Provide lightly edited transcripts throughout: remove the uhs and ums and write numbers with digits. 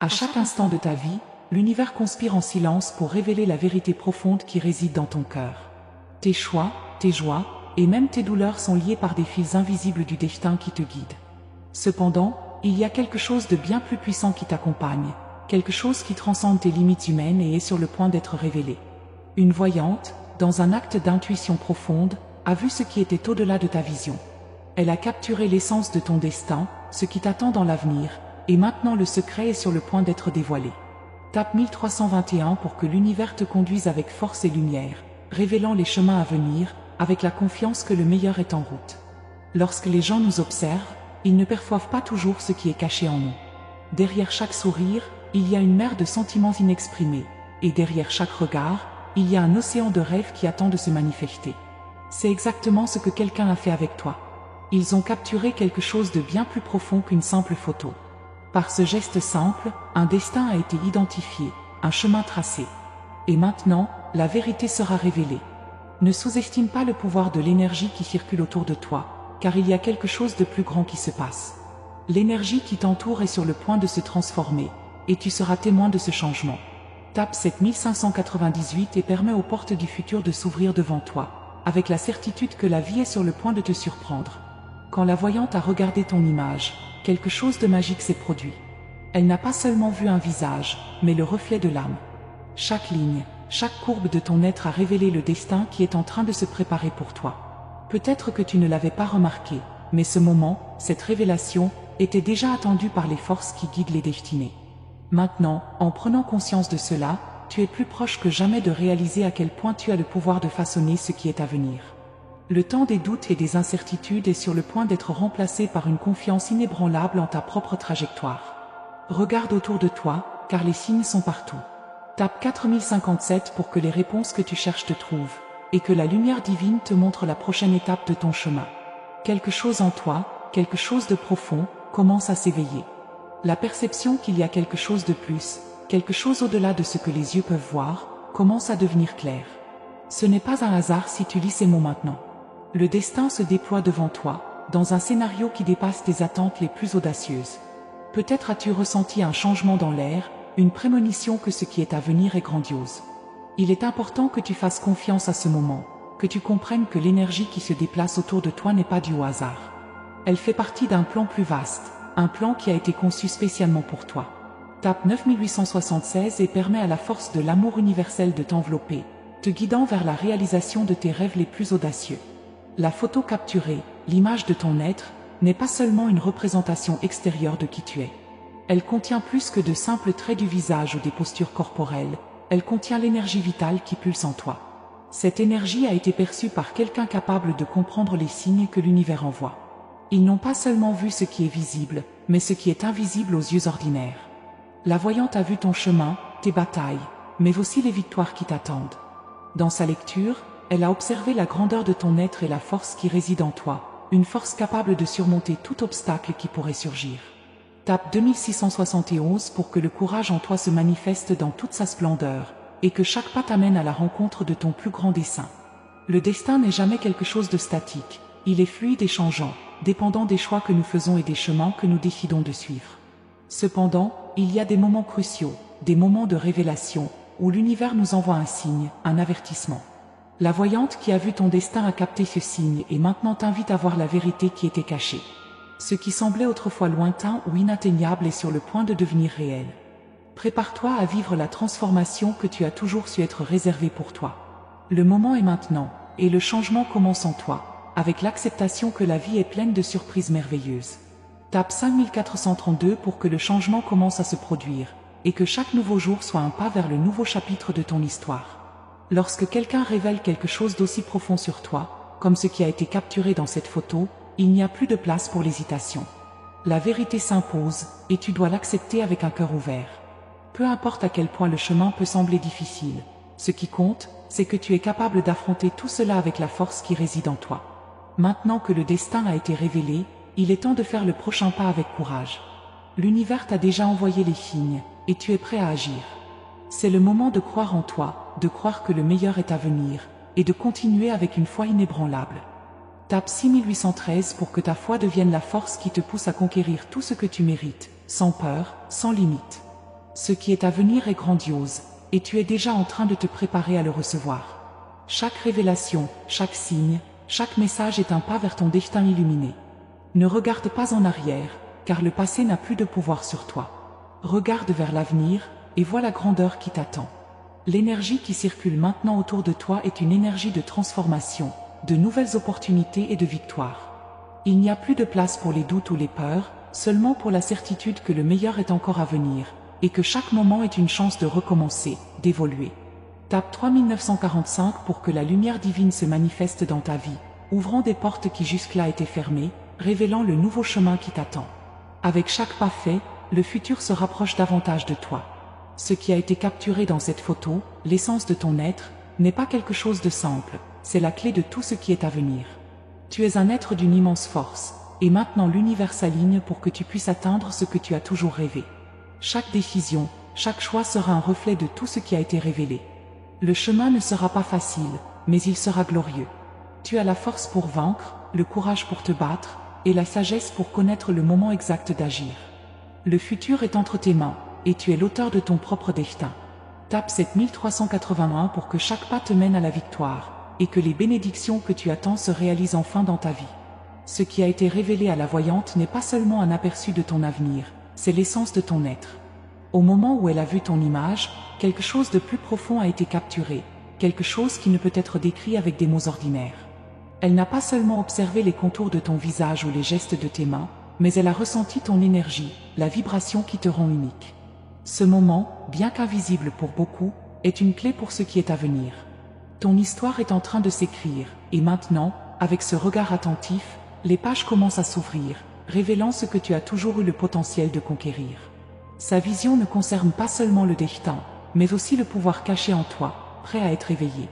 À chaque instant de ta vie, l'univers conspire en silence pour révéler la vérité profonde qui réside dans ton cœur. Tes choix, tes joies, et même tes douleurs sont liés par des fils invisibles du destin qui te guident. Cependant, il y a quelque chose de bien plus puissant qui t'accompagne, quelque chose qui transcende tes limites humaines et est sur le point d'être révélé. Une voyante, dans un acte d'intuition profonde, a vu ce qui était au-delà de ta vision. Elle a capturé l'essence de ton destin, ce qui t'attend dans l'avenir, et maintenant le secret est sur le point d'être dévoilé. Tape 1321 pour que l'univers te conduise avec force et lumière, révélant les chemins à venir, avec la confiance que le meilleur est en route. Lorsque les gens nous observent, ils ne perçoivent pas toujours ce qui est caché en nous. Derrière chaque sourire, il y a une mer de sentiments inexprimés, et derrière chaque regard, il y a un océan de rêves qui attend de se manifester. C'est exactement ce que quelqu'un a fait avec toi. Ils ont capturé quelque chose de bien plus profond qu'une simple photo. Par ce geste simple, un destin a été identifié, un chemin tracé. Et maintenant, la vérité sera révélée. Ne sous-estime pas le pouvoir de l'énergie qui circule autour de toi, car il y a quelque chose de plus grand qui se passe. L'énergie qui t'entoure est sur le point de se transformer, et tu seras témoin de ce changement. Tape 7598 et permets aux portes du futur de s'ouvrir devant toi, avec la certitude que la vie est sur le point de te surprendre. Quand la voyante a regardé ton image, quelque chose de magique s'est produit. Elle n'a pas seulement vu un visage, mais le reflet de l'âme. Chaque ligne, chaque courbe de ton être a révélé le destin qui est en train de se préparer pour toi. Peut-être que tu ne l'avais pas remarqué, mais ce moment, cette révélation, était déjà attendue par les forces qui guident les destinées. Maintenant, en prenant conscience de cela, tu es plus proche que jamais de réaliser à quel point tu as le pouvoir de façonner ce qui est à venir. Le temps des doutes et des incertitudes est sur le point d'être remplacé par une confiance inébranlable en ta propre trajectoire. Regarde autour de toi, car les signes sont partout. Tape 4057 pour que les réponses que tu cherches te trouvent, et que la lumière divine te montre la prochaine étape de ton chemin. Quelque chose en toi, quelque chose de profond, commence à s'éveiller. La perception qu'il y a quelque chose de plus, quelque chose au-delà de ce que les yeux peuvent voir, commence à devenir claire. Ce n'est pas un hasard si tu lis ces mots maintenant. Le destin se déploie devant toi, dans un scénario qui dépasse tes attentes les plus audacieuses. Peut-être as-tu ressenti un changement dans l'air, une prémonition que ce qui est à venir est grandiose. Il est important que tu fasses confiance à ce moment, que tu comprennes que l'énergie qui se déplace autour de toi n'est pas due au hasard. Elle fait partie d'un plan plus vaste, un plan qui a été conçu spécialement pour toi. Tape 9876 et permet à la force de l'amour universel de t'envelopper, te guidant vers la réalisation de tes rêves les plus audacieux. La photo capturée, l'image de ton être, n'est pas seulement une représentation extérieure de qui tu es. Elle contient plus que de simples traits du visage ou des postures corporelles, elle contient l'énergie vitale qui pulse en toi. Cette énergie a été perçue par quelqu'un capable de comprendre les signes que l'univers envoie. Ils n'ont pas seulement vu ce qui est visible, mais ce qui est invisible aux yeux ordinaires. La voyante a vu ton chemin, tes batailles, mais aussi les victoires qui t'attendent. Dans sa lecture, elle a observé la grandeur de ton être et la force qui réside en toi, une force capable de surmonter tout obstacle qui pourrait surgir. Tape 2671 pour que le courage en toi se manifeste dans toute sa splendeur, et que chaque pas t'amène à la rencontre de ton plus grand dessein. Le destin n'est jamais quelque chose de statique, il est fluide et changeant, dépendant des choix que nous faisons et des chemins que nous décidons de suivre. Cependant, il y a des moments cruciaux, des moments de révélation, où l'univers nous envoie un signe, un avertissement. La voyante qui a vu ton destin a capté ce signe et maintenant t'invite à voir la vérité qui était cachée. Ce qui semblait autrefois lointain ou inatteignable est sur le point de devenir réel. Prépare-toi à vivre la transformation que tu as toujours su être réservée pour toi. Le moment est maintenant, et le changement commence en toi, avec l'acceptation que la vie est pleine de surprises merveilleuses. Tape 5432 pour que le changement commence à se produire, et que chaque nouveau jour soit un pas vers le nouveau chapitre de ton histoire. Lorsque quelqu'un révèle quelque chose d'aussi profond sur toi, comme ce qui a été capturé dans cette photo, il n'y a plus de place pour l'hésitation. La vérité s'impose, et tu dois l'accepter avec un cœur ouvert. Peu importe à quel point le chemin peut sembler difficile, ce qui compte, c'est que tu es capable d'affronter tout cela avec la force qui réside en toi. Maintenant que le destin a été révélé, il est temps de faire le prochain pas avec courage. L'univers t'a déjà envoyé les signes, et tu es prêt à agir. C'est le moment de croire en toi, de croire que le meilleur est à venir, et de continuer avec une foi inébranlable. Tape 6813 pour que ta foi devienne la force qui te pousse à conquérir tout ce que tu mérites, sans peur, sans limite. Ce qui est à venir est grandiose, et tu es déjà en train de te préparer à le recevoir. Chaque révélation, chaque signe, chaque message est un pas vers ton destin illuminé. Ne regarde pas en arrière, car le passé n'a plus de pouvoir sur toi. Regarde vers l'avenir, et vois la grandeur qui t'attend. L'énergie qui circule maintenant autour de toi est une énergie de transformation, de nouvelles opportunités et de victoire. Il n'y a plus de place pour les doutes ou les peurs, seulement pour la certitude que le meilleur est encore à venir, et que chaque moment est une chance de recommencer, d'évoluer. Tape 3945 pour que la lumière divine se manifeste dans ta vie, ouvrant des portes qui jusque-là étaient fermées, révélant le nouveau chemin qui t'attend. Avec chaque pas fait, le futur se rapproche davantage de toi. Ce qui a été capturé dans cette photo, l'essence de ton être, n'est pas quelque chose de simple, c'est la clé de tout ce qui est à venir. Tu es un être d'une immense force, et maintenant l'univers s'aligne pour que tu puisses atteindre ce que tu as toujours rêvé. Chaque décision, chaque choix sera un reflet de tout ce qui a été révélé. Le chemin ne sera pas facile, mais il sera glorieux. Tu as la force pour vaincre, le courage pour te battre, et la sagesse pour connaître le moment exact d'agir. Le futur est entre tes mains, et tu es l'auteur de ton propre destin. Tape 7381 pour que chaque pas te mène à la victoire, et que les bénédictions que tu attends se réalisent enfin dans ta vie. Ce qui a été révélé à la voyante n'est pas seulement un aperçu de ton avenir, c'est l'essence de ton être. Au moment où elle a vu ton image, quelque chose de plus profond a été capturé, quelque chose qui ne peut être décrit avec des mots ordinaires. Elle n'a pas seulement observé les contours de ton visage ou les gestes de tes mains, mais elle a ressenti ton énergie, la vibration qui te rend unique. Ce moment, bien qu'invisible pour beaucoup, est une clé pour ce qui est à venir. Ton histoire est en train de s'écrire, et maintenant, avec ce regard attentif, les pages commencent à s'ouvrir, révélant ce que tu as toujours eu le potentiel de conquérir. Sa vision ne concerne pas seulement le destin, mais aussi le pouvoir caché en toi, prêt à être éveillé.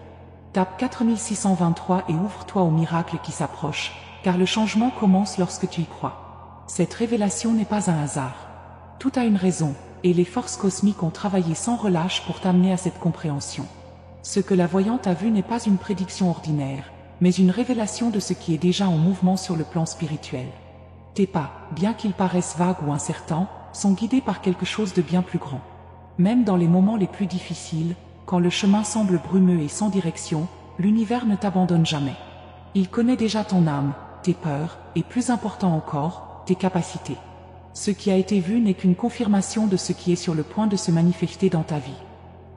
Tape 4623 et ouvre-toi au miracle qui s'approche, car le changement commence lorsque tu y crois. Cette révélation n'est pas un hasard. Tout a une raison, et les forces cosmiques ont travaillé sans relâche pour t'amener à cette compréhension. Ce que la voyante a vu n'est pas une prédiction ordinaire, mais une révélation de ce qui est déjà en mouvement sur le plan spirituel. Tes pas, bien qu'ils paraissent vagues ou incertains, sont guidés par quelque chose de bien plus grand. Même dans les moments les plus difficiles, quand le chemin semble brumeux et sans direction, l'univers ne t'abandonne jamais. Il connaît déjà ton âme, tes peurs, et plus important encore, tes capacités. Ce qui a été vu n'est qu'une confirmation de ce qui est sur le point de se manifester dans ta vie.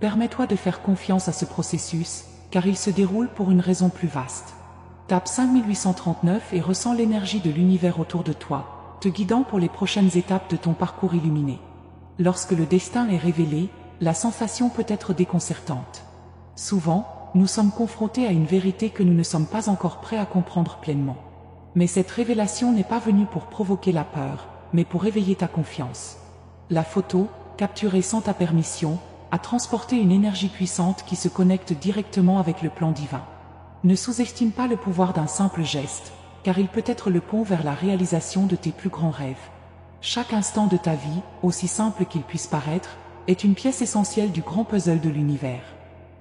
Permets-toi de faire confiance à ce processus, car il se déroule pour une raison plus vaste. Tape 5839 et ressens l'énergie de l'univers autour de toi, te guidant pour les prochaines étapes de ton parcours illuminé. Lorsque le destin est révélé, la sensation peut être déconcertante. Souvent, nous sommes confrontés à une vérité que nous ne sommes pas encore prêts à comprendre pleinement. Mais cette révélation n'est pas venue pour provoquer la peur, mais pour éveiller ta confiance. La photo, capturée sans ta permission, a transporté une énergie puissante qui se connecte directement avec le plan divin. Ne sous-estime pas le pouvoir d'un simple geste, car il peut être le pont vers la réalisation de tes plus grands rêves. Chaque instant de ta vie, aussi simple qu'il puisse paraître, est une pièce essentielle du grand puzzle de l'univers.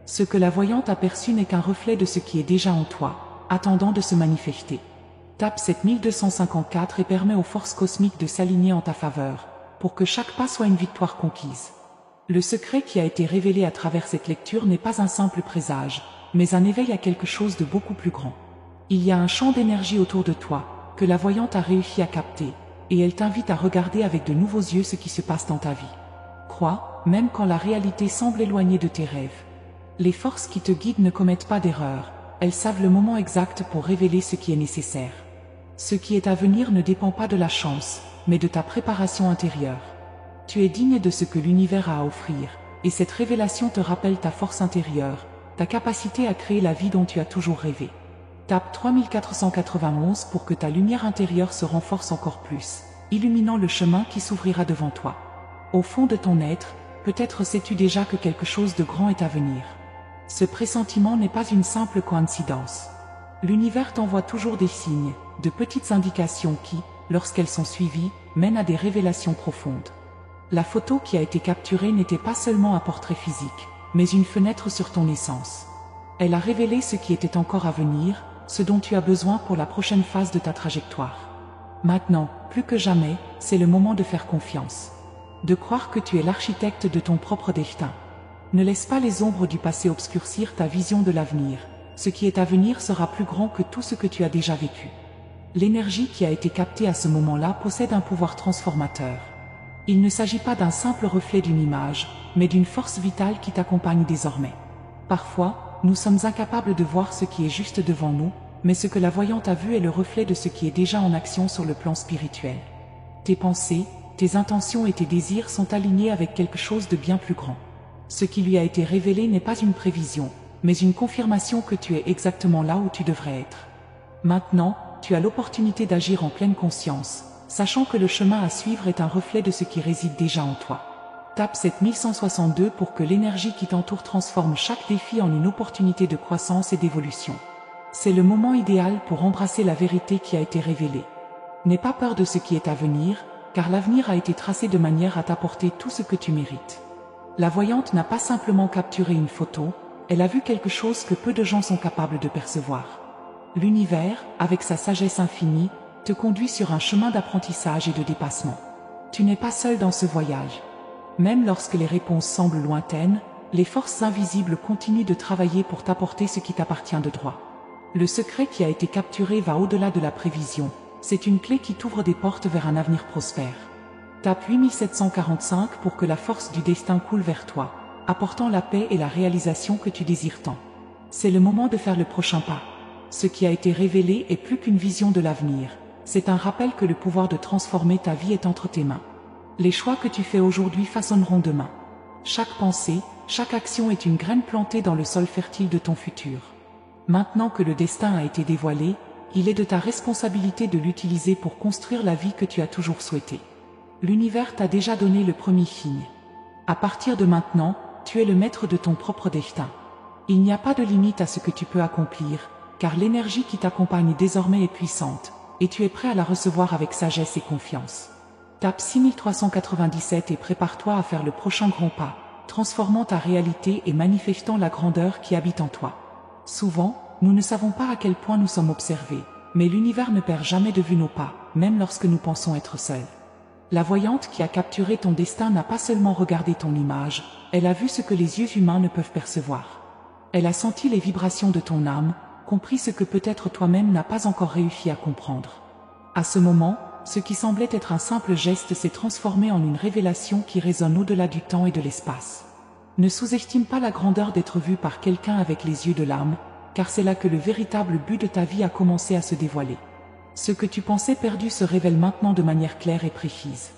Ce que la voyante a perçu n'est qu'un reflet de ce qui est déjà en toi, attendant de se manifester. Tape 7254 et permet aux forces cosmiques de s'aligner en ta faveur, pour que chaque pas soit une victoire conquise. Le secret qui a été révélé à travers cette lecture n'est pas un simple présage, mais un éveil à quelque chose de beaucoup plus grand. Il y a un champ d'énergie autour de toi, que la voyante a réussi à capter, et elle t'invite à regarder avec de nouveaux yeux ce qui se passe dans ta vie. Crois, même quand la réalité semble éloignée de tes rêves. Les forces qui te guident ne commettent pas d'erreur, elles savent le moment exact pour révéler ce qui est nécessaire. Ce qui est à venir ne dépend pas de la chance, mais de ta préparation intérieure. Tu es digne de ce que l'univers a à offrir, et cette révélation te rappelle ta force intérieure, ta capacité à créer la vie dont tu as toujours rêvé. Tape 3491 pour que ta lumière intérieure se renforce encore plus, illuminant le chemin qui s'ouvrira devant toi. Au fond de ton être, peut-être sais-tu déjà que quelque chose de grand est à venir. Ce pressentiment n'est pas une simple coïncidence. L'univers t'envoie toujours des signes, de petites indications qui, lorsqu'elles sont suivies, mènent à des révélations profondes. La photo qui a été capturée n'était pas seulement un portrait physique, mais une fenêtre sur ton essence. Elle a révélé ce qui était encore à venir, ce dont tu as besoin pour la prochaine phase de ta trajectoire. Maintenant, plus que jamais, c'est le moment de faire confiance. de croire que tu es l'architecte de ton propre destin. Ne laisse pas les ombres du passé obscurcir ta vision de l'avenir. Ce qui est à venir sera plus grand que tout ce que tu as déjà vécu. L'énergie qui a été captée à ce moment-là possède un pouvoir transformateur. Il ne s'agit pas d'un simple reflet d'une image, mais d'une force vitale qui t'accompagne désormais. Parfois, nous sommes incapables de voir ce qui est juste devant nous, mais ce que la voyante a vu est le reflet de ce qui est déjà en action sur le plan spirituel. Tes pensées, tes intentions et tes désirs sont alignés avec quelque chose de bien plus grand. Ce qui lui a été révélé n'est pas une prévision, mais une confirmation que tu es exactement là où tu devrais être. Maintenant, tu as l'opportunité d'agir en pleine conscience, sachant que le chemin à suivre est un reflet de ce qui réside déjà en toi. Tape 7162 pour que l'énergie qui t'entoure transforme chaque défi en une opportunité de croissance et d'évolution. C'est le moment idéal pour embrasser la vérité qui a été révélée. N'aie pas peur de ce qui est à venir, car l'avenir a été tracé de manière à t'apporter tout ce que tu mérites. La voyante n'a pas simplement capturé une photo, elle a vu quelque chose que peu de gens sont capables de percevoir. L'univers, avec sa sagesse infinie, te conduit sur un chemin d'apprentissage et de dépassement. Tu n'es pas seul dans ce voyage. Même lorsque les réponses semblent lointaines, les forces invisibles continuent de travailler pour t'apporter ce qui t'appartient de droit. Le secret qui a été capturé va au-delà de la prévision. C'est une clé qui t'ouvre des portes vers un avenir prospère. Tape 8745 pour que la force du destin coule vers toi, apportant la paix et la réalisation que tu désires tant. C'est le moment de faire le prochain pas. Ce qui a été révélé est plus qu'une vision de l'avenir. C'est un rappel que le pouvoir de transformer ta vie est entre tes mains. Les choix que tu fais aujourd'hui façonneront demain. Chaque pensée, chaque action est une graine plantée dans le sol fertile de ton futur. Maintenant que le destin a été dévoilé, il est de ta responsabilité de l'utiliser pour construire la vie que tu as toujours souhaitée. L'univers t'a déjà donné le premier signe. À partir de maintenant, tu es le maître de ton propre destin. Il n'y a pas de limite à ce que tu peux accomplir, car l'énergie qui t'accompagne désormais est puissante, et tu es prêt à la recevoir avec sagesse et confiance. Tape 6397 et prépare-toi à faire le prochain grand pas, transformant ta réalité et manifestant la grandeur qui habite en toi. Souvent, nous ne savons pas à quel point nous sommes observés, mais l'univers ne perd jamais de vue nos pas, même lorsque nous pensons être seuls. La voyante qui a capturé ton destin n'a pas seulement regardé ton image, elle a vu ce que les yeux humains ne peuvent percevoir. Elle a senti les vibrations de ton âme, compris ce que peut-être toi-même n'as pas encore réussi à comprendre. À ce moment, ce qui semblait être un simple geste s'est transformé en une révélation qui résonne au-delà du temps et de l'espace. Ne sous-estime pas la grandeur d'être vu par quelqu'un avec les yeux de l'âme, car c'est là que le véritable but de ta vie a commencé à se dévoiler. Ce que tu pensais perdu se révèle maintenant de manière claire et précise.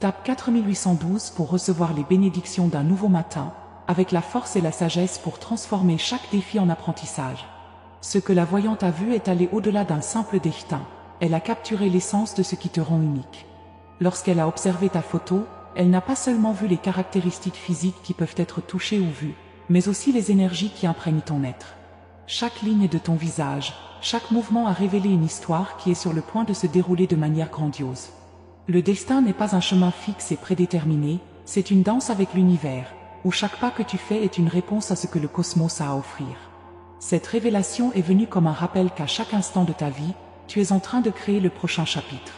Tape 4812 pour recevoir les bénédictions d'un nouveau matin, avec la force et la sagesse pour transformer chaque défi en apprentissage. Ce que la voyante a vu est allé au-delà d'un simple destin. Elle a capturé l'essence de ce qui te rend unique. Lorsqu'elle a observé ta photo, elle n'a pas seulement vu les caractéristiques physiques qui peuvent être touchées ou vues, mais aussi les énergies qui imprègnent ton être. Chaque ligne de ton visage, chaque mouvement a révélé une histoire qui est sur le point de se dérouler de manière grandiose. Le destin n'est pas un chemin fixe et prédéterminé, c'est une danse avec l'univers, où chaque pas que tu fais est une réponse à ce que le cosmos a à offrir. Cette révélation est venue comme un rappel qu'à chaque instant de ta vie, tu es en train de créer le prochain chapitre.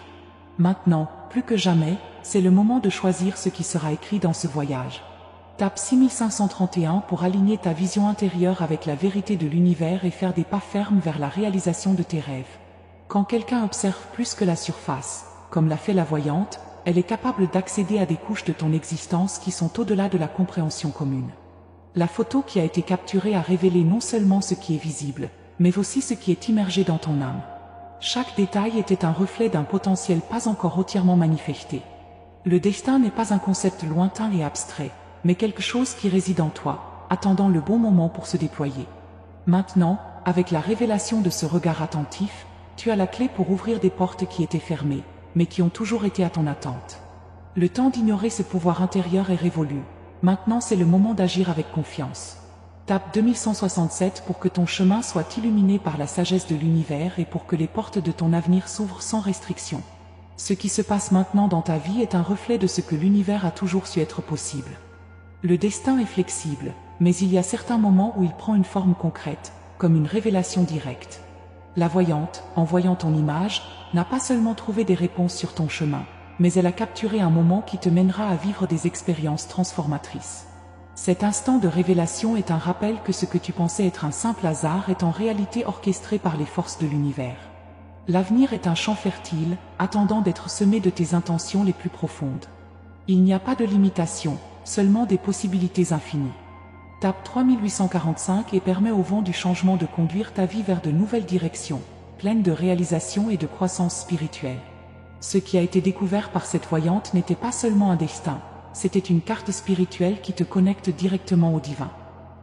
Maintenant, plus que jamais, c'est le moment de choisir ce qui sera écrit dans ce voyage. Tape 6531 pour aligner ta vision intérieure avec la vérité de l'univers et faire des pas fermes vers la réalisation de tes rêves. Quand quelqu'un observe plus que la surface, comme l'a fait la voyante, elle est capable d'accéder à des couches de ton existence qui sont au-delà de la compréhension commune. La photo qui a été capturée a révélé non seulement ce qui est visible, mais aussi ce qui est immergé dans ton âme. Chaque détail était un reflet d'un potentiel pas encore entièrement manifesté. Le destin n'est pas un concept lointain et abstrait, mais quelque chose qui réside en toi, attendant le bon moment pour se déployer. Maintenant, avec la révélation de ce regard attentif, tu as la clé pour ouvrir des portes qui étaient fermées, mais qui ont toujours été à ton attente. Le temps d'ignorer ce pouvoir intérieur est révolu. Maintenant c'est le moment d'agir avec confiance. Tape 2167 pour que ton chemin soit illuminé par la sagesse de l'univers et pour que les portes de ton avenir s'ouvrent sans restriction. Ce qui se passe maintenant dans ta vie est un reflet de ce que l'univers a toujours su être possible. Le destin est flexible, mais il y a certains moments où il prend une forme concrète, comme une révélation directe. La voyante, en voyant ton image, n'a pas seulement trouvé des réponses sur ton chemin, mais elle a capturé un moment qui te mènera à vivre des expériences transformatrices. Cet instant de révélation est un rappel que ce que tu pensais être un simple hasard est en réalité orchestré par les forces de l'univers. L'avenir est un champ fertile, attendant d'être semé de tes intentions les plus profondes. Il n'y a pas de limitation, seulement des possibilités infinies. Tape 3845 et permet au vent du changement de conduire ta vie vers de nouvelles directions, pleines de réalisation et de croissance spirituelle. Ce qui a été découvert par cette voyante n'était pas seulement un destin, c'était une carte spirituelle qui te connecte directement au divin.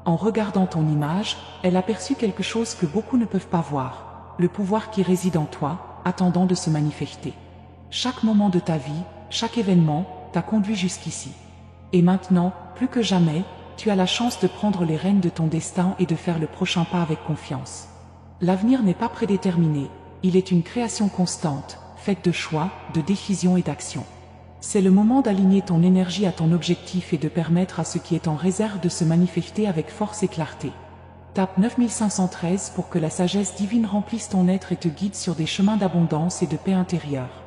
En regardant ton image, elle aperçut quelque chose que beaucoup ne peuvent pas voir, le pouvoir qui réside en toi, attendant de se manifester. Chaque moment de ta vie, chaque événement, t'a conduit jusqu'ici. Et maintenant, plus que jamais, tu as la chance de prendre les rênes de ton destin et de faire le prochain pas avec confiance. L'avenir n'est pas prédéterminé, il est une création constante, faite de choix, de décisions et d'actions. C'est le moment d'aligner ton énergie à ton objectif et de permettre à ce qui est en réserve de se manifester avec force et clarté. Tape 9513 pour que la sagesse divine remplisse ton être et te guide sur des chemins d'abondance et de paix intérieure.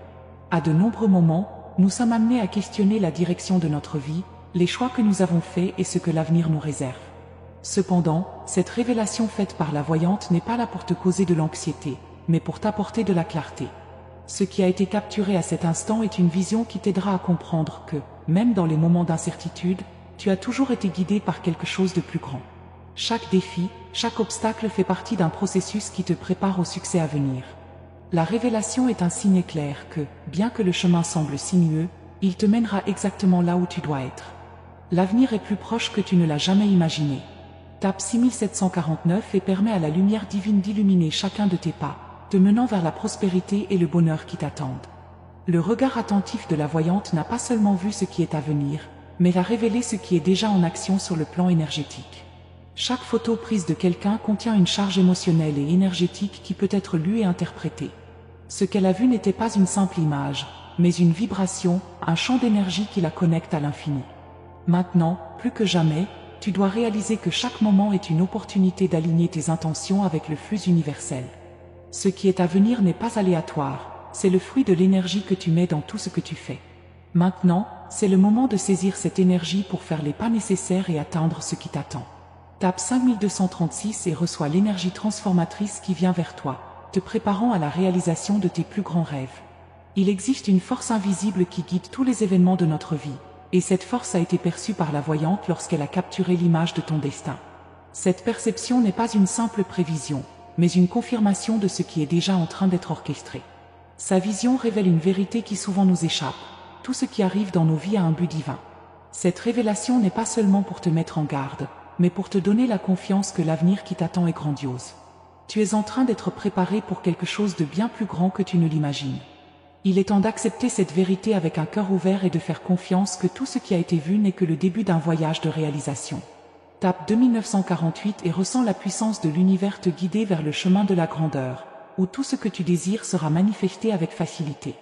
À de nombreux moments, nous sommes amenés à questionner la direction de notre vie, les choix que nous avons faits et ce que l'avenir nous réserve. Cependant, cette révélation faite par la voyante n'est pas là pour te causer de l'anxiété, mais pour t'apporter de la clarté. Ce qui a été capturé à cet instant est une vision qui t'aidera à comprendre que, même dans les moments d'incertitude, tu as toujours été guidé par quelque chose de plus grand. Chaque défi, chaque obstacle fait partie d'un processus qui te prépare au succès à venir. La révélation est un signe clair que, bien que le chemin semble sinueux, il te mènera exactement là où tu dois être. L'avenir est plus proche que tu ne l'as jamais imaginé. Tape 6749 et permet à la lumière divine d'illuminer chacun de tes pas, te menant vers la prospérité et le bonheur qui t'attendent. Le regard attentif de la voyante n'a pas seulement vu ce qui est à venir, mais a révélé ce qui est déjà en action sur le plan énergétique. Chaque photo prise de quelqu'un contient une charge émotionnelle et énergétique qui peut être lue et interprétée. Ce qu'elle a vu n'était pas une simple image, mais une vibration, un champ d'énergie qui la connecte à l'infini. Maintenant, plus que jamais, tu dois réaliser que chaque moment est une opportunité d'aligner tes intentions avec le flux universel. Ce qui est à venir n'est pas aléatoire, c'est le fruit de l'énergie que tu mets dans tout ce que tu fais. Maintenant, c'est le moment de saisir cette énergie pour faire les pas nécessaires et atteindre ce qui t'attend. Tape 5236 et reçois l'énergie transformatrice qui vient vers toi, te préparant à la réalisation de tes plus grands rêves. Il existe une force invisible qui guide tous les événements de notre vie, et cette force a été perçue par la voyante lorsqu'elle a capturé l'image de ton destin. Cette perception n'est pas une simple prévision, mais une confirmation de ce qui est déjà en train d'être orchestré. Sa vision révèle une vérité qui souvent nous échappe. Tout ce qui arrive dans nos vies a un but divin. Cette révélation n'est pas seulement pour te mettre en garde, mais pour te donner la confiance que l'avenir qui t'attend est grandiose. Tu es en train d'être préparé pour quelque chose de bien plus grand que tu ne l'imagines. Il est temps d'accepter cette vérité avec un cœur ouvert et de faire confiance que tout ce qui a été vu n'est que le début d'un voyage de réalisation. Tape 2948 et ressens la puissance de l'univers te guider vers le chemin de la grandeur, où tout ce que tu désires sera manifesté avec facilité.